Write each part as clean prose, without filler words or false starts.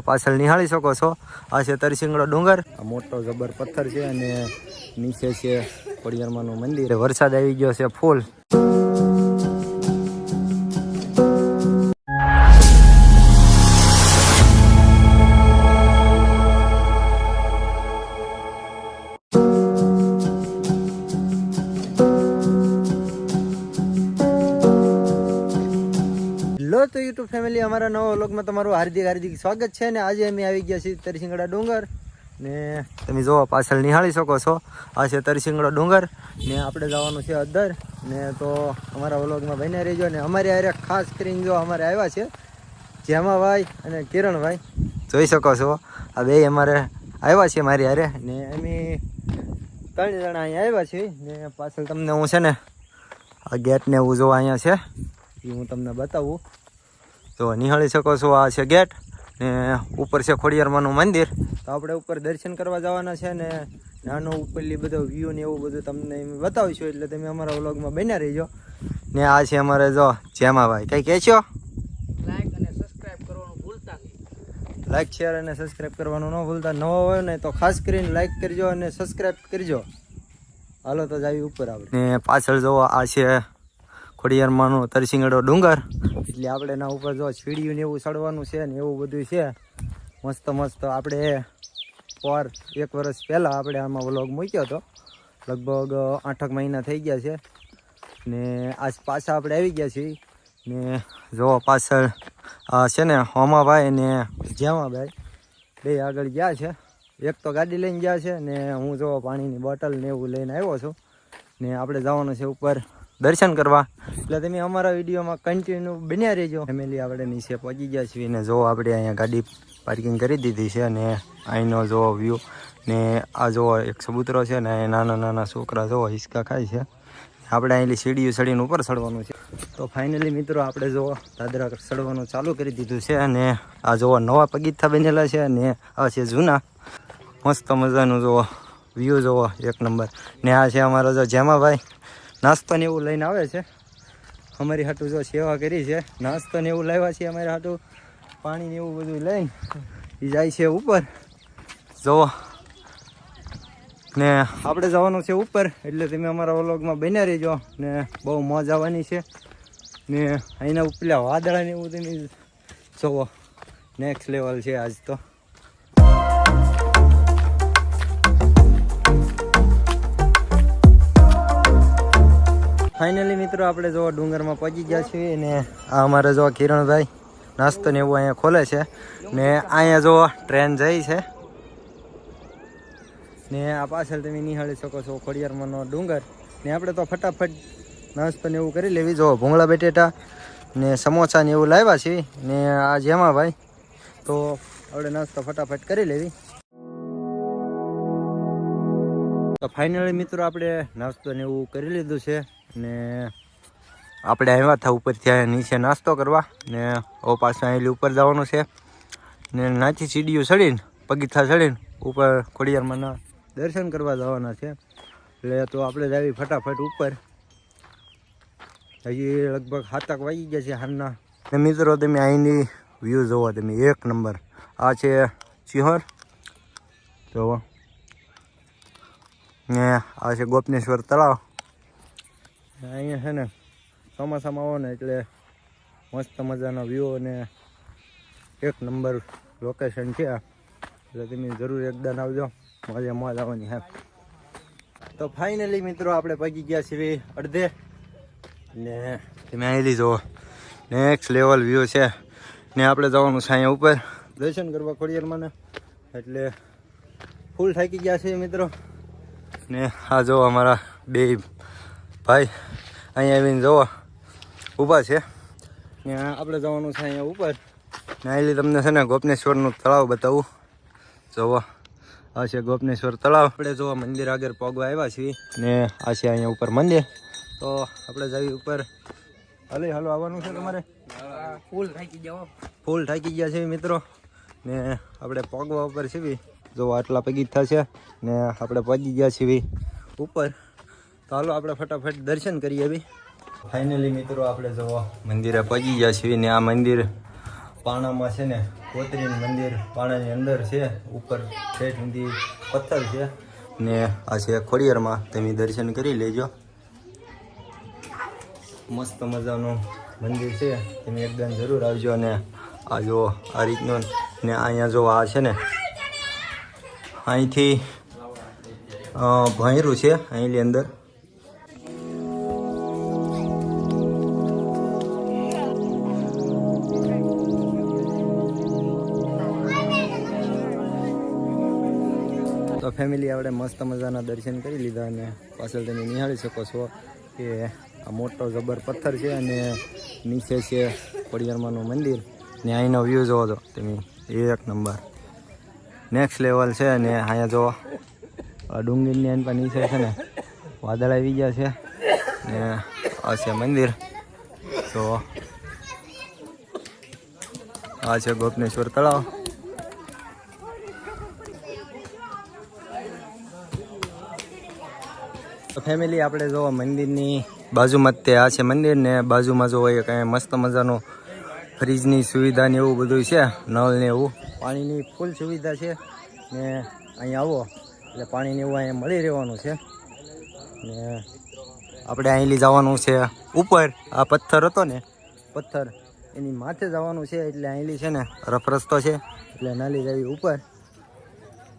પાછળ નિહાળી શકો છો આ છે તરસિંગડો ડુંગર, આ મોટો જબર પથ્થર છે અને નીચે છે ખોડિયારમાંનું મંદિર. વરસાદ આવી ગયો છે ફૂલ. તો યુટ્યુબ ફેમિલી, અમારા નવા વ્લોગમાં તમારું હાર્દિક સ્વાગત છે. ને આજે અમે આવી ગયા છીએ તરસિંગડા ડુંગર ને તમે જોવો પાછળ નિહાળી શકો છો આ છે તરસિંગડો ડુંગર ને આપણે જવાનું છે અદ્દર ને. તો અમારા વ્લોગમાં બન્યા રહેજો. ને અમારી હારે ખાસ કરીને જો અમારે આવ્યા છે જેમાભાઈ અને કિરણભાઈ, જોઈ શકો છો આ બે અમારે આવ્યા છે મારી હારે ને. અમે 3 જણા અહીંયા આવ્યા છીએ ને પાછળ તમને હું છે ને આ ગેટ ને એવું જો અહીંયા છે એ હું તમને બતાવું. તો નિહાળી શકો છો આ છે ગેટ ને ઉપર છે ખોડિયારમાંનું મંદિર. તો આપણે ઉપર દર્શન કરવા જવાના છે ને નાનો ઉપરલી બધો વ્યૂ ને એવું બધું તમને બતાવીશું, એટલે તમે અમારા વ્લોગમાં બન્યા રહીજો. ને આ છે અમારે જો જેમાભાઈ, કંઈ કહેશો? લાઈક અને સબસ્ક્રાઇબ કરવાનું ભૂલતા નહીં. લાઈક શેર અને સબસ્ક્રાઇબ કરવાનું ન ભૂલતા. નવો હોય ને તો ખાસ કરીને લાઈક કરજો અને સબસ્ક્રાઇબ કરજો. હાલો તો જાવી ઉપર આપણે. ને પાછળ જોવો આ છે ખોડિયારમાંનો તરસિંગડો ડુંગર, એટલે આપણે એના ઉપર જો સીડીયું ને એવું ચડવાનું છે ને એવું બધું છે મસ્ત મસ્ત. આપણે 1 વર્ષ પહેલાં આપણે આમાં વ્લોગ મૂક્યો હતો, લગભગ 8 મહિના થઈ ગયા છે ને આજ પાછા આપણે આવી ગયા છીએ. ને જો પાછળ આ છે ને હોમાભાઈ ને જેમાભાઈ બે આગળ ગયા છે. એક તો ગાડી લઈને ગયા છે ને હું જો પાણીની બોટલ ને એવું લઈને આવ્યો છું. ને આપણે જવાનું છે ઉપર દર્શન કરવા, એટલે તમે અમારા વિડીયોમાં કન્ટિન્યુ બન્યા રહેજો. ફેમિલી આપણે નીચે પહોંચી ગયા છીએ ને જો આપણે અહીંયા ગાડી પાર્કિંગ કરી દીધી છે ને અહીંનો જો વ્યૂ ને આ જો એક કબૂતરો છે ને નાના નાના છોકરા જો હિંચકા ખાય છે. આપણે અહીંથી સીડીયું ચડીને ઉપર ચડવાનું છે. તો ફાઇનલી મિત્રો આપણે જો દાદરા ચડવાનું ચાલુ કરી દીધું છે અને આ જો નવા પગીથા બનેલા છે ને આ છે જૂના. મસ્ત મજાનું જો વ્યૂ જોવો એક નંબર. ને આ છે અમારો જો જેમાભાઈ, નાસ્તો ને એવું લઈને આવે છે અમારી હાટું. જો સેવા કરી છે, નાસ્તો ને એવું લાવ્યા છે અમારી હાટું, પાણી ને એવું બધું લઈને એ જાય છે ઉપર જોવો. ને આપણે જવાનું છે ઉપર, એટલે તમે અમારા વ્લોગમાં બન્યા રહેજો. ને બહુ મોજ આવવાની છે ને અહીંના ઉપલા વાદળા ને એવું તમે જોવો, નેક્સ્ટ લેવલ છે આજ તો. ફાઇનલી મિત્રો આપણે જો ડુંગરમાં પહોંચી ગયા છીએ ને આ અમારે જો કિરણભાઈ નાસ્તો ને એવું અહીંયા ખોલે છે ને અહીંયા જો ટ્રેન જાય છે ને આ પાછળ તમે નિહાળી શકો છો ખોડિયારમાંનો ડુંગર. ને આપણે તો ફટાફટ નાસ્તો ને એવું કરી લેવી. જો ભૂંગળા બટેટા ને સમોસા ને એવું લાવ્યા છીએ ને આ જેમાભાઈ, તો આપણે નાસ્તો ફટાફટ કરી લેવી. તો ફાઇનલી મિત્રો આપણે નાસ્તો ને એવું કરી લીધું છે ને આપણે આવ્યા હતા ઉપર ત્યાં નીચે નાસ્તો કરવા ને હવે પાછું અહીં ઉપર જવાનું છે ને નાચી સીડીઓ ચડીને પગીથા ચડીને ઉપર ખોડિયારમાંના દર્શન કરવા જવાના છે. એટલે તો આપણે જાવી ફટાફટ ઉપર. હજી લગભગ 7 વાગી ગયા છે હાલના. ને મિત્રો તમે અહીંની વ્યૂ જોવો તમે એક નંબર. આ છે સિંહોર જોવો ને આ છે ગોપનેશ્વર તળાવ. અહીંયા છે ને ચોમાસામાં આવો ને એટલે મસ્ત મજાનો વ્યૂ અને એક નંબર લોકેશન છે, એટલે તમે જરૂર એકદમ આવજો, મજા મોજ આવવાની હે. તો ફાઇનલી મિત્રો આપણે પગી ગયા છીએ અડધે ને તમે અહીં જુઓ નેક્સ્ટ લેવલ વ્યૂ છે ને આપણે જવાનું છે અહીંયા ઉપર દર્શન કરવા ખોડિયારમાં ને. એટલે ફૂલ થાકી ગયા છે મિત્રો. ને આ જો અમારા બે ભાઈ અહીંયા આવીને જોવો ઊભા છે ને આપણે જવાનું છે અહીંયા ઉપર ને અહીં તમને છે ને ગોપનેશ્વરનું તળાવ બતાવું. જોવો આ છે ગોપનેશ્વર તળાવ. આપણે જોવા મંદિર આગળ પગવા આવ્યા છીએ ને આ છે અહીંયા ઉપર મંદિર. તો આપણે જઈએ ઉપર. હાલો આવવાનું છે તમારે? ફૂલ થાકી જાઓ. ફૂલ થાકી ગયા છે મિત્રો ને આપણે પગવા ઉપર છીએ. જો આટલા પગીથા છે ને આપણે પહોંચી ગયા છીએ ઉપર. તો હાલો આપણે ફટાફટ દર્શન કરીએ. ફાઇનલી મિત્રો આપણે જો મંદિરે પહોંચી ગયા છીએ ને આ મંદિર પાણામાં છે ને કોતરીનું મંદિર પાણાની અંદર છે, ઉપર ઠેઠ સુધી પથ્થર છે ને આ છે ખોડિયારમાં, તમે દર્શન કરી લેજો. મસ્ત મજાનું મંદિર છે, તમે એકદમ જરૂર આવજો. અને આ જો આ રીતનું ને અહીંયા જો આ છે ને અહીંથી ભૈરું છે અહીંની અંદર. તો ફેમિલી આપણે મસ્ત મજાના દર્શન કરી લીધા અને પાછળ તમે નિહાળી શકો છો કે આ મોટો જબર પથ્થર છે અને નીચે છે ખોડિયારમાંનું મંદિર ને અહીંનો વ્યૂ જોવો તો તમે, એક નંબર નેક્સ્ટ લેવલ છે. અને અહીંયા જો આ ડુંગરની એન પર નીચે છે ને વાદળ આવી ગયા છે ને આ છે મંદિર. તો આ છે ગોપનેશ્વર તળાવ. તો ફેમિલી આપણે જો મંદિરની બાજુમાં જ તે આ છે મંદિર ને બાજુમાં જો હોય કાંઈ મસ્ત મજાનું ફ્રીજની સુવિધા ને એવું બધું છે, નળ ને એવું, પાણીની ફૂલ સુવિધા છે ને અહીંયા આવો એટલે પાણીને એવું અહીંયા મળી રહેવાનું છે. ને આપણે અહીંથી જવાનું છે ઉપર. આ પથ્થર હતો ને પથ્થર એની માથે જવાનું છે એટલે અહીંથી છે ને રફ રસ્તો છે એટલે નાલી જવી ઉપર.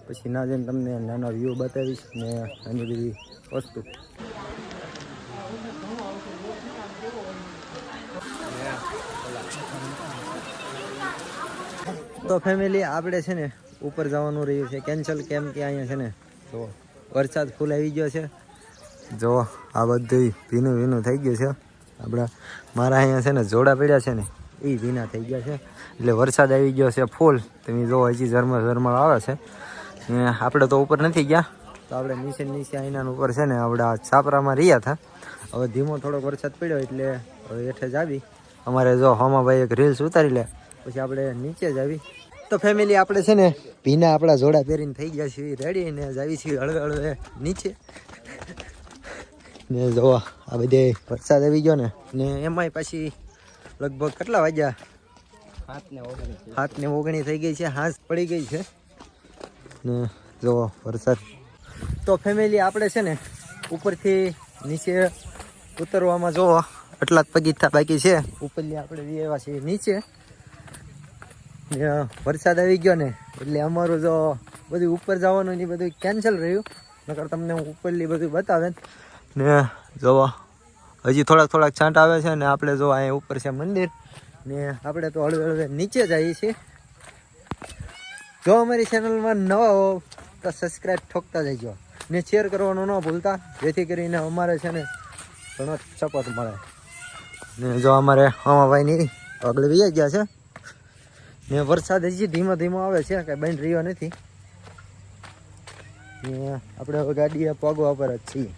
પછી ના જઈને તમને નાના વ્યૂ બતાવીશ ને આની બધી વસ્તુ. તો ફેમિલી આપણે છે ને ઉપર જવાનું રહ્યું છે કેન્સલ, કેમ કે અહીંયા છે ને તો વરસાદ ફૂલ આવી ગયો છે. જો આ બધું ભીનું ભીનું થઈ ગયું છે. આપણા મારા અહીંયા છે ને જોડા પડ્યા છે ને એ ભીના થઈ ગયા છે એટલે વરસાદ આવી ગયો છે ફૂલ. તમે જો હજી ઝરમર ઝરમર આવે છે. આપણે તો ઉપર નથી ગયા, તો આપણે નીચે અહીંના ઉપર છે ને આપણે આ છાપરામાં રહ્યા હતા. હવે ધીમો થોડોક વરસાદ પડ્યો એટલે હવે હેઠે જ આવી. અમારે જો હોમાભાઈ એક રીલ્સ ઉતારી લે પછી આપણે નીચે જ આવી. તો ફેમિલી આપણે છે ને ભીના આપણા જોડા પહેરીને થઈ ગયા છીએ રેડી ને જાવી છીએ હળવે હળવે નીચે. ને જો આ બધે વરસાદ આવી ગયો ને એમાંય પછી લગભગ કેટલા વાગ્યા, 7:19 થઈ ગઈ છે, હાંસ પડી ગઈ છે ને જો વરસાદ. તો ફેમિલી આપણે છે ને ઉપરથી નીચે ઉતરવામાં જો આટલા જ પગથિયા બાકી છે. ઉપરથી આપણે આવ્યા છીએ નીચે ને વરસાદ આવી ગયો ને એટલે અમારું જો બધું ઉપર જવાનું ને બધું કેન્સલ રહ્યું. નકર તમને હું ઉપરથી બધું બતાવે ને જોવો હજી થોડાક છાંટ આવે છે ને આપણે જો અહીંયા ઉપર છે મંદિર ને આપણે તો હળવે હળવે નીચે જઈએ છીએ. જો અમારી ચેનલમાં નવા હો તો સબસ્ક્રાઈબ ઠોકતા જજો ને શેર કરવાનું ન ભૂલતા, જેથી કરીને અમારે છે ને ઘણો સપોર્ટ મળે. ને જો અમારે હોમાભાઈની આગળ વહી ગયા છે ને વરસાદ હજી ધીમો ધીમો આવે છે, કાંઈ બંધ રહ્યો નથી ને આપણે હવે ગાડીએ પગવા પર જ છીએ.